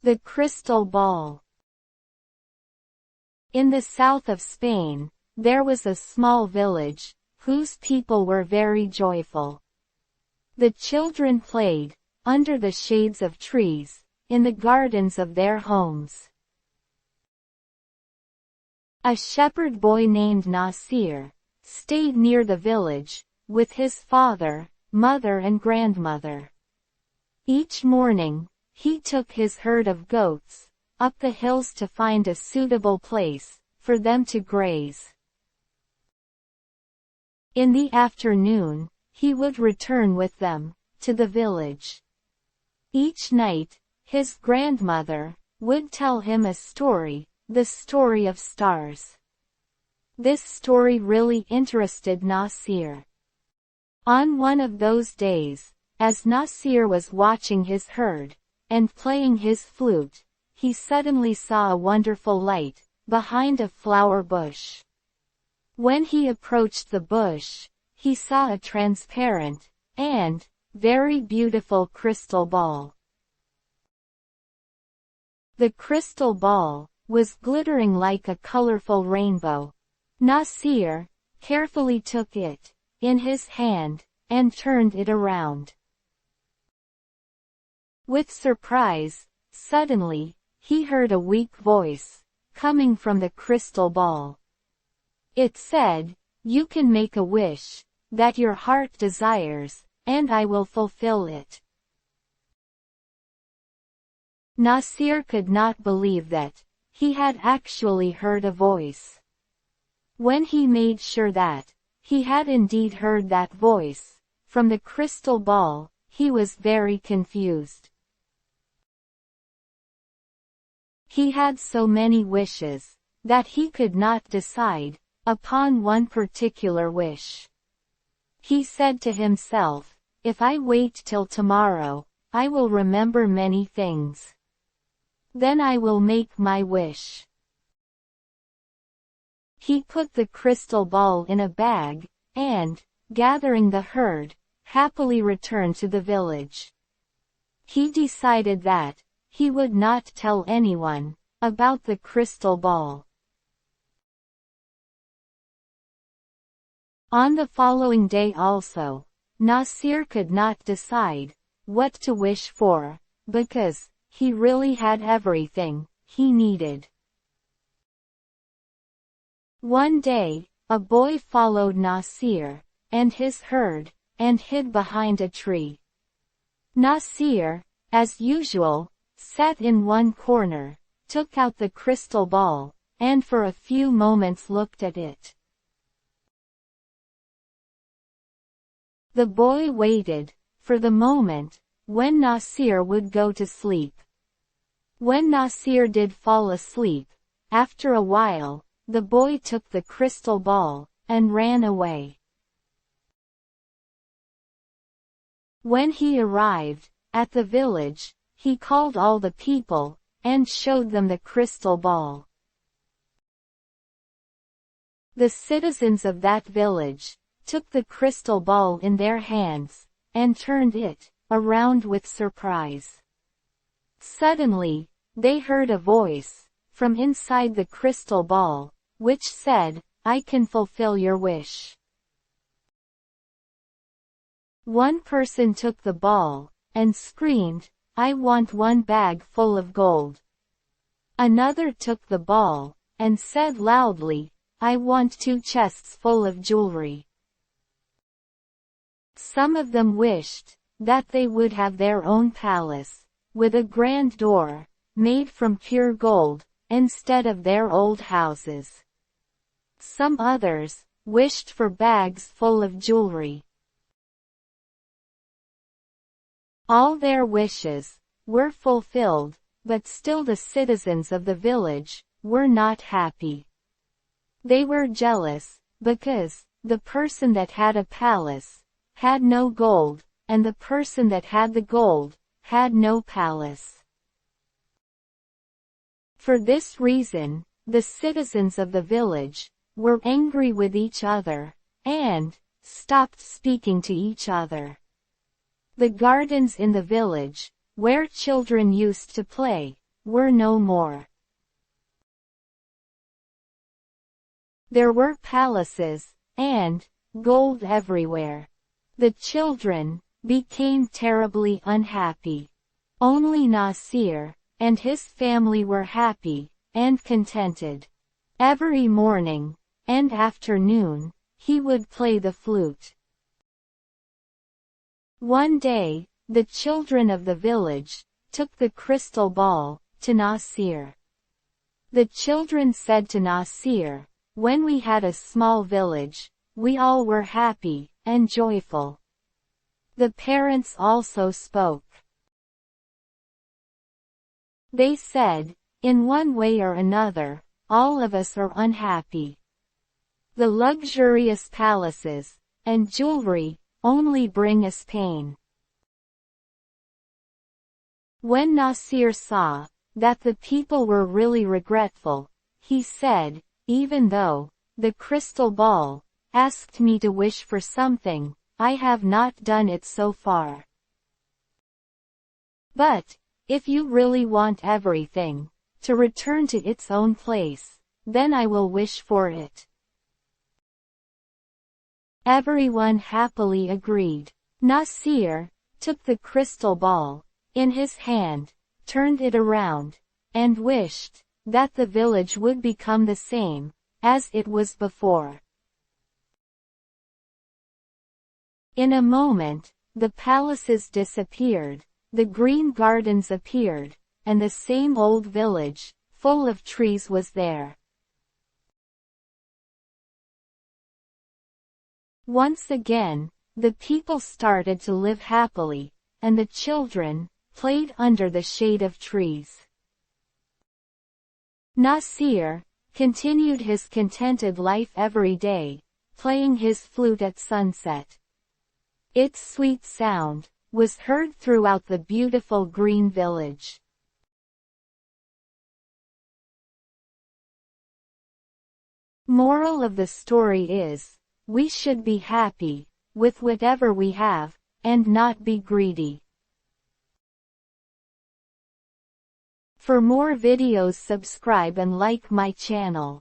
The crystal ball. In the south of Spain, there was a small village, whose people were very joyful. The children played, under the shades of trees, in the gardens of their homes. A shepherd boy named Nasir stayed near the village, with his father, mother and grandmother. Each morning, he took his herd of goats up the hills to find a suitable place for them to graze. In the afternoon, he would return with them to the village. Each night, his grandmother would tell him a story, the story of stars. This story really interested Nasir. On one of those days, as Nasir was watching his herd and playing his flute, he suddenly saw a wonderful light behind a flower bush. When he approached the bush, he saw a transparent and very beautiful crystal ball. The crystal ball was glittering like a colorful rainbow. Nasir carefully took it in his hand and turned it around. With surprise, suddenly, he heard a weak voice coming from the crystal ball. It said, "You can make a wish that your heart desires, and I will fulfill it." Nasir could not believe that he had actually heard a voice. When he made sure that he had indeed heard that voice from the crystal ball, he was very confused. He had so many wishes that he could not decide upon one particular wish. He said to himself, "If I wait till tomorrow, I will remember many things. Then I will make my wish." He put the crystal ball in a bag, and, gathering the herd, happily returned to the village. He decided that he would not tell anyone about the crystal ball. On the following day also, Nasir could not decide what to wish for, because he really had everything he needed. One day, a boy followed Nasir and his herd, and hid behind a tree. Nasir, as usual, sat in one corner, took out the crystal ball, and for a few moments looked at it. The boy waited for the moment when Nasir would go to sleep. When Nasir did fall asleep, after a while, the boy took the crystal ball and ran away. When he arrived at the village, he called all the people and showed them the crystal ball. The citizens of that village took the crystal ball in their hands and turned it around with surprise. Suddenly, they heard a voice from inside the crystal ball, which said, "I can fulfill your wish." One person took the ball and screamed, "I want one bag full of gold." Another took the ball and said loudly, "I want 2 chests full of jewelry." Some of them wished that they would have their own palace, with a grand door, made from pure gold, instead of their old houses. Some others wished for bags full of jewelry. All their wishes were fulfilled, but still the citizens of the village were not happy. They were jealous, because the person that had a palace had no gold, and the person that had the gold had no palace. For this reason, the citizens of the village were angry with each other, and stopped speaking to each other. The gardens in the village, where children used to play, were no more. There were palaces, and gold everywhere. The children became terribly unhappy. Only Nasir and his family were happy and contented. Every morning and afternoon, he would play the flute. One day, the children of the village took the crystal ball to Nasir. The children said to Nasir, "When we had a small village, we all were happy and joyful." The parents also spoke. They said, "In one way or another, all of us are unhappy. The luxurious palaces and jewelry only bring us pain." When Nasir saw that the people were really regretful, he said, "Even though the crystal ball asked me to wish for something, I have not done it so far. But if you really want everything to return to its own place, then I will wish for it." Everyone happily agreed. Nasir took the crystal ball in his hand, turned it around, and wished that the village would become the same as it was before. In a moment, the palaces disappeared, the green gardens appeared, and the same old village, full of trees, was there. Once again, the people started to live happily, and the children played under the shade of trees. Nasir continued his contented life every day, playing his flute at sunset. Its sweet sound was heard throughout the beautiful green village. Moral of the story is, we should be happy with whatever we have, and not be greedy. For more videos, subscribe and like my channel.